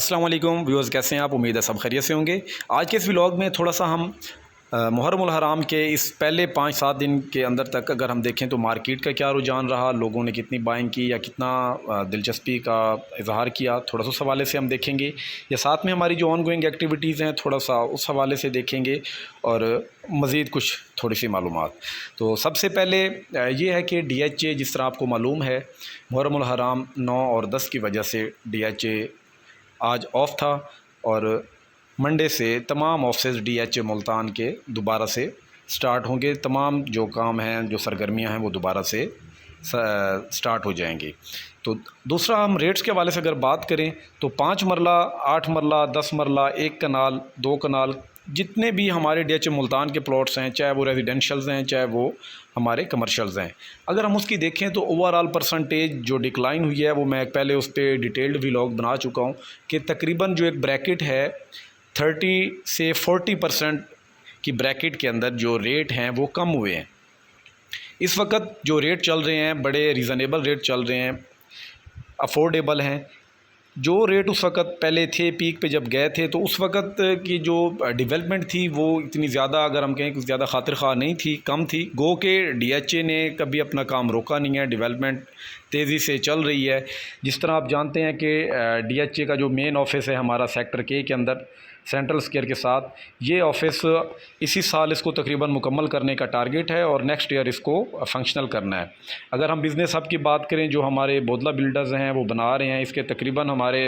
अस्सलाम वालेकुम व्यूअर्स, कैसे हैं आप? उम्मीद है सब खैरियत से होंगे। आज के इस व्लॉग में थोड़ा सा हम मुहर्रम उल हराम के इस पहले 5-7 दिन के अंदर तक अगर हम देखें तो मार्केट का क्या रुझान रहा, लोगों ने कितनी बाइंग की या कितना दिलचस्पी का इजहार किया, थोड़ा सा उस हवाले से हम देखेंगे। या साथ में हमारी जो ऑन गोइंग एक्टिविटीज़ हैं थोड़ा सा उस हवाले से देखेंगे और मज़ीद कुछ थोड़ी सी मालूमात। तो सबसे पहले ये है कि DHA, जिस तरह आपको मालूम है, मुहर्रम उल हराम 9 और 10 की वजह से DHA आज ऑफ था और मंडे से तमाम ऑफिस DHA मुल्तान के दोबारा से स्टार्ट होंगे। तमाम जो काम हैं, जो सरगर्मियां हैं, वो दोबारा से स्टार्ट हो जाएंगी। तो दूसरा, हम रेट्स के हवाले से अगर बात करें तो 5 मरला, 8 मरला, 10 मरला, 1 कनाल, 2 कनाल, जितने भी हमारे DHA मुल्तान के प्लॉट्स हैं, चाहे वो रेजिडेंशल्स हैं चाहे वो हमारे कमर्शियल्स हैं, अगर हम उसकी देखें तो ओवरऑल परसेंटेज जो डिक्लाइन हुई है वो मैं पहले उस पर डिटेल्ड व्लॉग बना चुका हूँ कि तकरीबन जो एक ब्रैकेट है 30 से 40% की ब्रैकेट के अंदर जो रेट हैं वो कम हुए हैं। इस वक्त जो रेट चल रहे हैं बड़े रीज़नेबल रेट चल रहे हैं, अफोर्डेबल हैं। जो रेट उस वक्त पहले थे, पीक पे जब गए थे, तो उस वक्त की जो डेवलपमेंट थी वो इतनी ज़्यादा, अगर हम कहें कुछ ज़्यादा खातिर ख़्वाह नहीं थी, कम थी। गो के DHA ने कभी अपना काम रोका नहीं है, डेवलपमेंट तेज़ी से चल रही है। जिस तरह आप जानते हैं कि DHA का जो मेन ऑफिस है हमारा सेक्टर K के अंदर सेंट्रल स्क्वायर के साथ, ये ऑफिस इसी साल इसको तकरीबन मुकम्मल करने का टारगेट है और नेक्स्ट ईयर इसको फंक्शनल करना है। अगर हम बिज़नेस हब की बात करें, जो हमारे बोदला बिल्डर्स हैं वो बना रहे हैं, इसके तकरीबन हमारे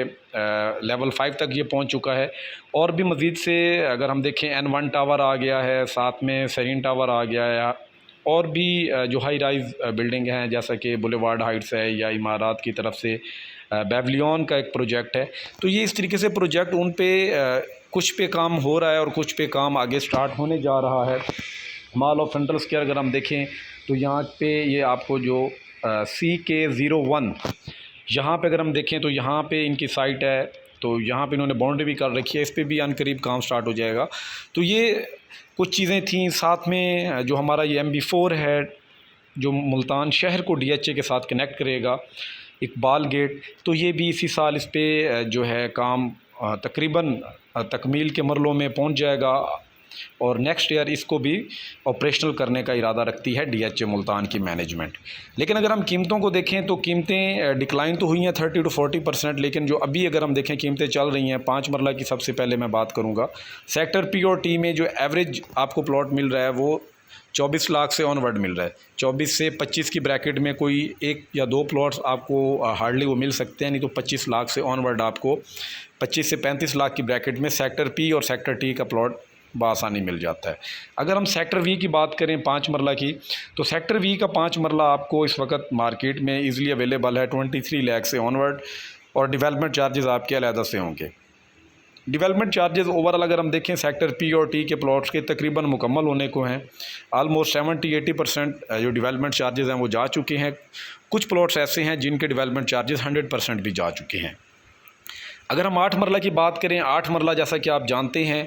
लेवल 5 तक ये पहुंच चुका है। और भी मज़ीद से अगर हम देखें N1 टावर आ गया है, साथ में सेरीन टावर आ गया है, और भी जो हाई राइज बिल्डिंग हैं जैसा कि बुलेवार्ड हाइट्स है या इमारात की तरफ से बेवलियन का एक प्रोजेक्ट है। तो ये इस तरीके से प्रोजेक्ट उन पे कुछ पे काम हो रहा है और कुछ पे काम आगे स्टार्ट होने जा रहा है। मॉल ऑफ सेंट्रल स्क्वायर अगर हम देखें तो यहाँ पे ये आपको जो CK01, यहाँ पे अगर हम देखें तो यहाँ पे इनकी साइट है, तो यहाँ पे इन्होंने बाउंड्री भी कर रखी है, इस पर भी अनकरीब काम स्टार्ट हो जाएगा। तो ये कुछ चीज़ें थी। साथ में जो हमारा ये MB4 है जो मुल्तान शहर को DHA के साथ कनेक्ट करेगा, इकबाल गेट, तो ये भी इसी साल इस पर जो है काम तकरीबन तकमील के मरलों में पहुंच जाएगा और नेक्स्ट ईयर इसको भी ऑपरेशनल करने का इरादा रखती है DHA मुल्तान की मैनेजमेंट। लेकिन अगर हम कीमतों को देखें तो कीमतें डिक्लाइन तो हुई हैं 30 to 40%, लेकिन जो अभी अगर हम देखें कीमतें चल रही हैं 5 मरला की सबसे पहले मैं बात करूँगा। सेक्टर P और T में जो एवरेज आपको प्लॉट मिल रहा है वो 24 लाख से ऑनवर्ड मिल रहा है। 24 से 25 की ब्रैकेट में कोई 1 या 2 प्लॉट्स आपको हार्डली वो मिल सकते हैं, नहीं तो 25 लाख से ऑनवर्ड आपको 25 से 35 लाख की ब्रैकेट में सेक्टर P और सेक्टर T का प्लॉट बआसानी मिल जाता है। अगर हम सेक्टर V की बात करें 5 मरला की, तो सेक्टर V का 5 मरला आपको इस वक्त मार्केट में ईज़िली अवेलेबल है 23 लाख से ऑनवर्ड, और डेवलपमेंट चार्जेस आपके अलहदा से होंगे। डेवलपमेंट चार्जेस ओवरऑल अगर हम देखें सेक्टर P और T के प्लॉट्स के तकरीबन मुकम्मल होने को हैं। आलमोस्ट 70-80% जो डेवलपमेंट चार्जेस हैं वो जा चुके हैं। कुछ प्लॉट्स ऐसे हैं जिनके डेवलपमेंट चार्जेस 100% भी जा चुके हैं। अगर हम 8 मरला की बात करें, 8 मरला जैसा कि आप जानते हैं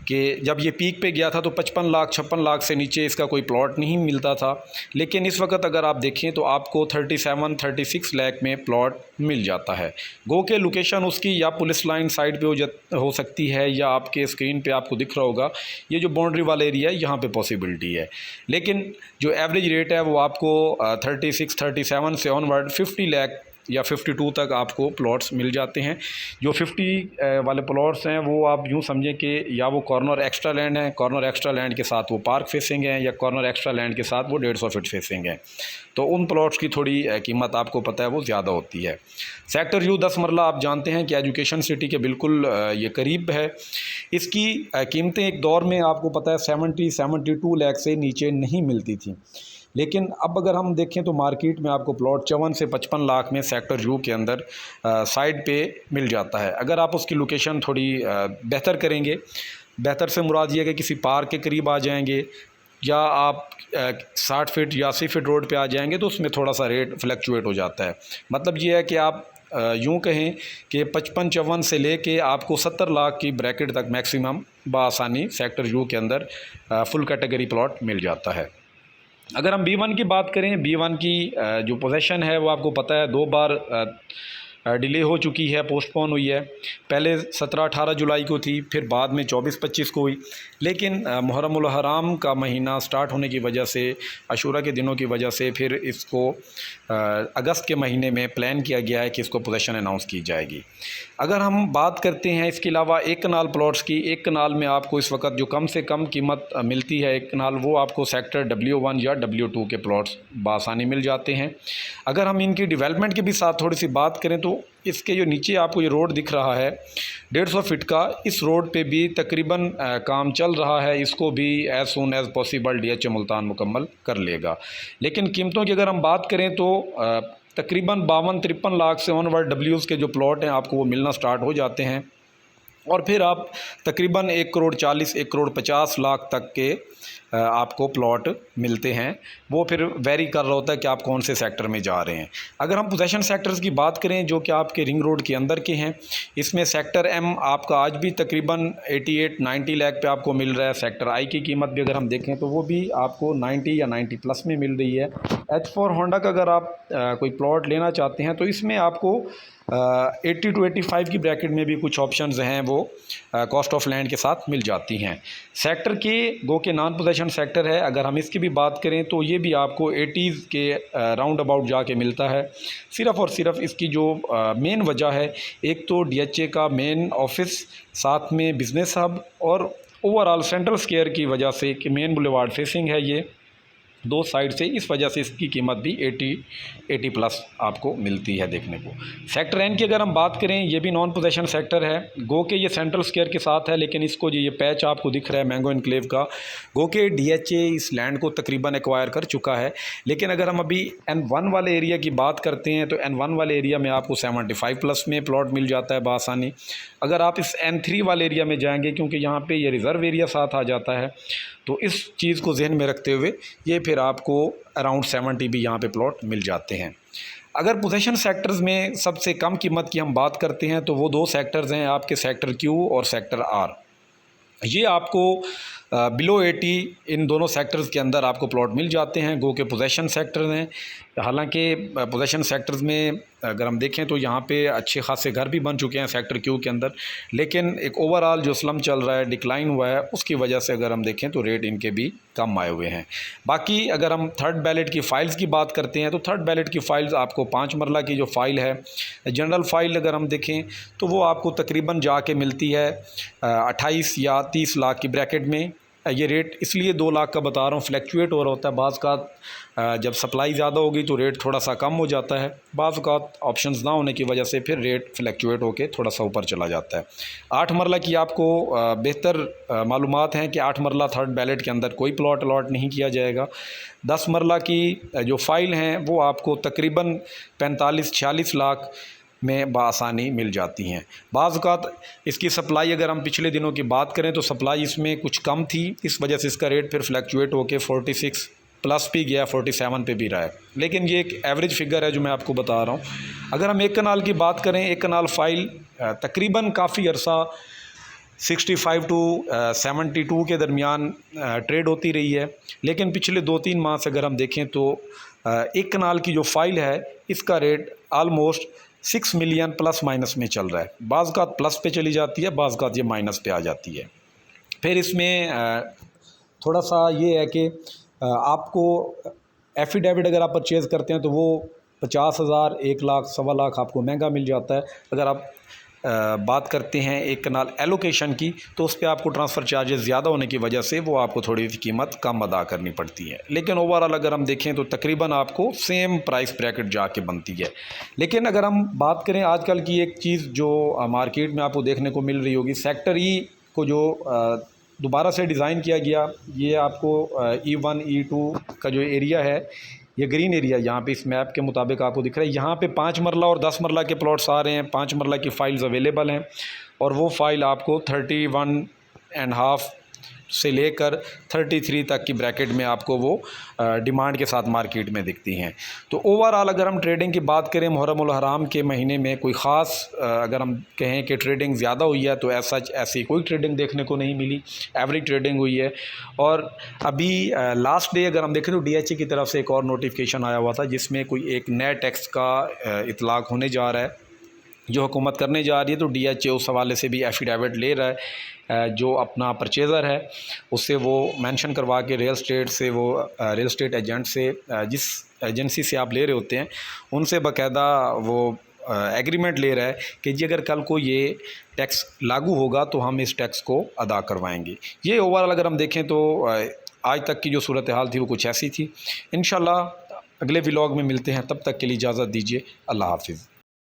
कि जब ये पीक पे गया था तो 55 लाख 56 लाख से नीचे इसका कोई प्लॉट नहीं मिलता था। लेकिन इस वक्त अगर आप देखें तो आपको 37-36 लाख में प्लॉट मिल जाता है। गो के लोकेशन उसकी या पुलिस लाइन साइड पे हो सकती है, या आपके स्क्रीन पे आपको दिख रहा होगा ये जो बाउंड्री वाला एरिया है यहाँ पे पॉसिबिलिटी है। लेकिन जो एवरेज रेट है वो आपको 36-37 से ऑनवर्ड 50 लाख या 52 तक आपको प्लॉट्स मिल जाते हैं। जो 50 वाले प्लॉट्स हैं वो आप यूँ समझें कि या वो कॉर्नर एक्स्ट्रा लैंड है, कॉर्नर एक्स्ट्रा लैंड के साथ वो पार्क फेसिंग है, या कॉर्नर एक्स्ट्रा लैंड के साथ वो 150 फीट फेसिंग है। तो उन प्लॉट्स की थोड़ी कीमत आपको पता है वो ज़्यादा होती है। सेक्टर U 10 मरला आप जानते हैं कि एजुकेशन सिटी के बिल्कुल ये करीब है। इसकी कीमतें एक दौर में आपको पता है 70-72 लाख से नीचे नहीं मिलती थी, लेकिन अब अगर हम देखें तो मार्केट में आपको प्लॉट 54 से 55 लाख में सेक्टर U के अंदर साइड पे मिल जाता है। अगर आप उसकी लोकेशन थोड़ी बेहतर करेंगे, बेहतर से मुराद ये है कि किसी पार्क के करीब आ जाएंगे या आप 60 फीट या 80 फीट रोड पे आ जाएंगे तो उसमें थोड़ा सा रेट फ्लक्चुएट हो जाता है। मतलब ये है कि आप यूँ कहें कि 55-54 से लेके आपको 70 लाख की ब्रैकेट तक मैक्सिमम बआसानी सेक्टर U के अंदर फुल कैटेगरी प्लॉट मिल जाता है। अगर हम B1 की बात करें, B1 की जो पोजीशन है वो आपको पता है 2 बार डिले हो चुकी है, पोस्टपोन हुई है। पहले 17-18 जुलाई को थी, फिर बाद में 24-25 को हुई। लेकिन मुहर्रम उल हराम का महीना स्टार्ट होने की वजह से, अशूरा के दिनों की वजह से फिर इसको अगस्त के महीने में प्लान किया गया है कि इसको पोजीशन अनाउंस की जाएगी। अगर हम बात करते हैं इसके अलावा एक कनाल प्लॉट्स की, एक कनाल में आपको इस वक्त जो कम से कम कीमत मिलती है एक कनाल, वो आपको सेक्टर W1 या W2 के प्लॉट्स बआसानी मिल जाते हैं। अगर हम इनकी डेवलपमेंट के भी साथ थोड़ी सी बात करें तो इसके जो नीचे आपको ये रोड दिख रहा है 150 फीट का, इस रोड पे भी तकरीबन काम चल रहा है। इसको भी as soon as possible DHA Multan मुकम्मल कर लेगा। लेकिन कीमतों की अगर हम बात करें तो तकरीबन 52-53 लाख से ऑनवर्ड Ws के जो प्लॉट हैं आपको वो मिलना स्टार्ट हो जाते हैं, और फिर आप तकरीबन 1 करोड़ 40, 1 करोड़ 50 लाख तक के आपको प्लॉट मिलते हैं। वो फिर वेरी कर रहा होता है कि आप कौन से सेक्टर में जा रहे हैं। अगर हम पोजेशन सेक्टर्स की बात करें जो कि आपके रिंग रोड के अंदर के हैं, इसमें सेक्टर M आपका आज भी तकरीबन 88-90 लाख पे आपको मिल रहा है। सेक्टर I की कीमत भी अगर हम देखें तो वो भी आपको 90 या 90 प्लस में मिल रही है। H4 होंडा का अगर आप कोई प्लॉट लेना चाहते हैं तो इसमें आपको 80 to 85 की ब्रैकेट में भी कुछ ऑप्शंस हैं, वो कॉस्ट ऑफ लैंड के साथ मिल जाती हैं। सेक्टर के गो के नॉन पोजेशन सेक्टर है, अगर हम इसकी भी बात करें तो ये भी आपको 80s के राउंड अबाउट जाके मिलता है। सिर्फ़ और सिर्फ इसकी जो मेन वजह है, एक तो DHA का मेन ऑफिस, साथ में बिज़नेस हब और ओवरऑल सेंट्रल स्क्वायर की वजह से कि मेन बुलेवार्ड फेसिंग है ये दो साइड से, इस वजह से इसकी कीमत भी 80 प्लस आपको मिलती है देखने को। सेक्टर N की अगर हम बात करें, ये भी नॉन पोजेशन सेक्टर है। गो के ये सेंट्रल स्क्वायर के साथ है, लेकिन इसको ये पैच आपको दिख रहा है मैंगो इनक्लेव का, गो के DHA इस लैंड को तकरीबन एक्वायर कर चुका है। लेकिन अगर हम अभी N1 वाले एरिया की बात करते हैं तो N1 वाले एरिया में आपको 75 प्लस में प्लॉट मिल जाता है बआसानी। अगर आप इस N3 वाले एरिया में जाएंगे, क्योंकि यहाँ पे ये रिज़र्व एरिया साथ आ जाता है, तो इस चीज़ को जहन में रखते हुए ये फिर आपको अराउंड 70 भी यहाँ पे प्लॉट मिल जाते हैं। अगर पोजेशन सेक्टर्स में सबसे कम कीमत की हम बात करते हैं तो वो दो सेक्टर्स हैं आपके, सेक्टर Q और सेक्टर R। ये आपको बिलो 80 इन दोनों सेक्टर्स के अंदर आपको प्लॉट मिल जाते हैं, गो के पोजेशन सेक्टर हैं। हालांकि पोजेशन सेक्टर्स में अगर हम देखें तो यहाँ पे अच्छे खासे घर भी बन चुके हैं सेक्टर Q के अंदर, लेकिन एक ओवरऑल जो स्लम चल रहा है, डिक्लाइन हुआ है, उसकी वजह से अगर हम देखें तो रेट इनके भी कम आए हुए हैं। बाकी अगर हम थर्ड बैलेट की फ़ाइल्स की बात करते हैं तो थर्ड बैलेट की फ़ाइल्स आपको 5 मरला की जो फ़ाइल है, जनरल फ़ाइल अगर हम देखें तो वो आपको तकरीबन जाके मिलती है 28 या 30 लाख की ब्रैकेट में। ये रेट इसलिए 2 लाख का बता रहा हूँ, फ्लैक्चुएट हो रहा होता है। बाज़ का जब सप्लाई ज़्यादा होगी तो रेट थोड़ा सा कम हो जाता है, बाज़ का ऑप्शंस ना होने की वजह से फिर रेट फ्लैक्चुएट होकर थोड़ा सा ऊपर चला जाता है। 8 मरला की आपको बेहतर मालूमात हैं कि 8 मरला थर्ड बैलेट के अंदर कोई प्लॉट अलॉट नहीं किया जाएगा। 10 मरला की जो फ़ाइल हैं वो आपको तकरीबन 45-46 लाख में बआसानी मिल जाती हैं। बाज़ औक़ात इसकी सप्लाई अगर हम पिछले दिनों की बात करें तो सप्लाई इसमें कुछ कम थी, इस वजह से इसका रेट फिर फ्लैक्चुएट होकर 46 प्लस भी गया, 47 पे भी रहा है। लेकिन ये एक एवरेज फिगर है जो मैं आपको बता रहा हूँ। अगर हम एक कनाल की बात करें, एक कनाल फ़ाइल तकरीबन काफ़ी अरसा 65 to 72 के दरमियान ट्रेड होती रही है, लेकिन पिछले 2-3 माह से अगर हम देखें तो एक कनाल की जो फ़ाइल है इसका rate almost 6 million plus minus में चल रहा है। बाज़ का प्लस पे चली जाती है, बाज़ का ये माइनस पे आ जाती है। फिर इसमें थोड़ा सा ये है कि आपको एफिडेविट अगर आप परचेज़ करते हैं तो वो 50,000, 1 लाख, 1.25 लाख आपको महंगा मिल जाता है। अगर आप बात करते हैं एक कनाल एलोकेशन की तो उस पर आपको ट्रांसफ़र चार्जेस ज़्यादा होने की वजह से वो आपको थोड़ी सी कीमत कम अदा करनी पड़ती है। लेकिन ओवरऑल अगर हम देखें तो तकरीबन आपको सेम प्राइस ब्रैकेट जाके बनती है। लेकिन अगर हम बात करें आजकल की एक चीज़ जो मार्केट में आपको देखने को मिल रही होगी, सेक्टर E को जो दोबारा से डिज़ाइन किया गया, ये आपको E1 E2 का जो एरिया है, ये ग्रीन एरिया यहाँ पे इस मैप के मुताबिक आपको दिख रहा है। यहाँ पे 5 मरला और 10 मरला के प्लॉट्स आ रहे हैं। 5 मरला की फ़ाइल्स अवेलेबल हैं और वो फ़ाइल आपको 31.5 से लेकर 33 तक की ब्रैकेट में आपको वो डिमांड के साथ मार्केट में दिखती हैं। तो ओवरऑल अगर हम ट्रेडिंग की बात करें मुहर्रम उल हराम के महीने में कोई ख़ास अगर हम कहें कि ट्रेडिंग ज़्यादा हुई है तो ऐसा ऐसी कोई ट्रेडिंग देखने को नहीं मिली, एवरेज ट्रेडिंग हुई है। और अभी लास्ट डे अगर हम देखें तो DHA की तरफ से एक और नोटिफिकेशन आया हुआ था जिसमें कोई एक नए टैक्स का इतलाक़ होने जा रहा है। जो हुकूमत करने जा रही है, तो DHA उस हवाले से भी एफिडेविट ले रहा है। जो अपना परचेज़र है उससे वो मेंशन करवा के रियल स्टेट से, वो रियल स्टेट एजेंट से, जिस एजेंसी से आप ले रहे होते हैं उनसे बाकायदा वो एग्रीमेंट ले रहा है कि जी अगर कल को ये टैक्स लागू होगा तो हम इस टैक्स को अदा करवाएंगे। ये ओवरऑल अगर हम देखें तो आज तक की जो सूरत हाल थी वो कुछ ऐसी थी। इंशाल्लाह अगले व्लॉग में मिलते हैं, तब तक के लिए इजाज़त दीजिए। अल्लाह हाफिज़।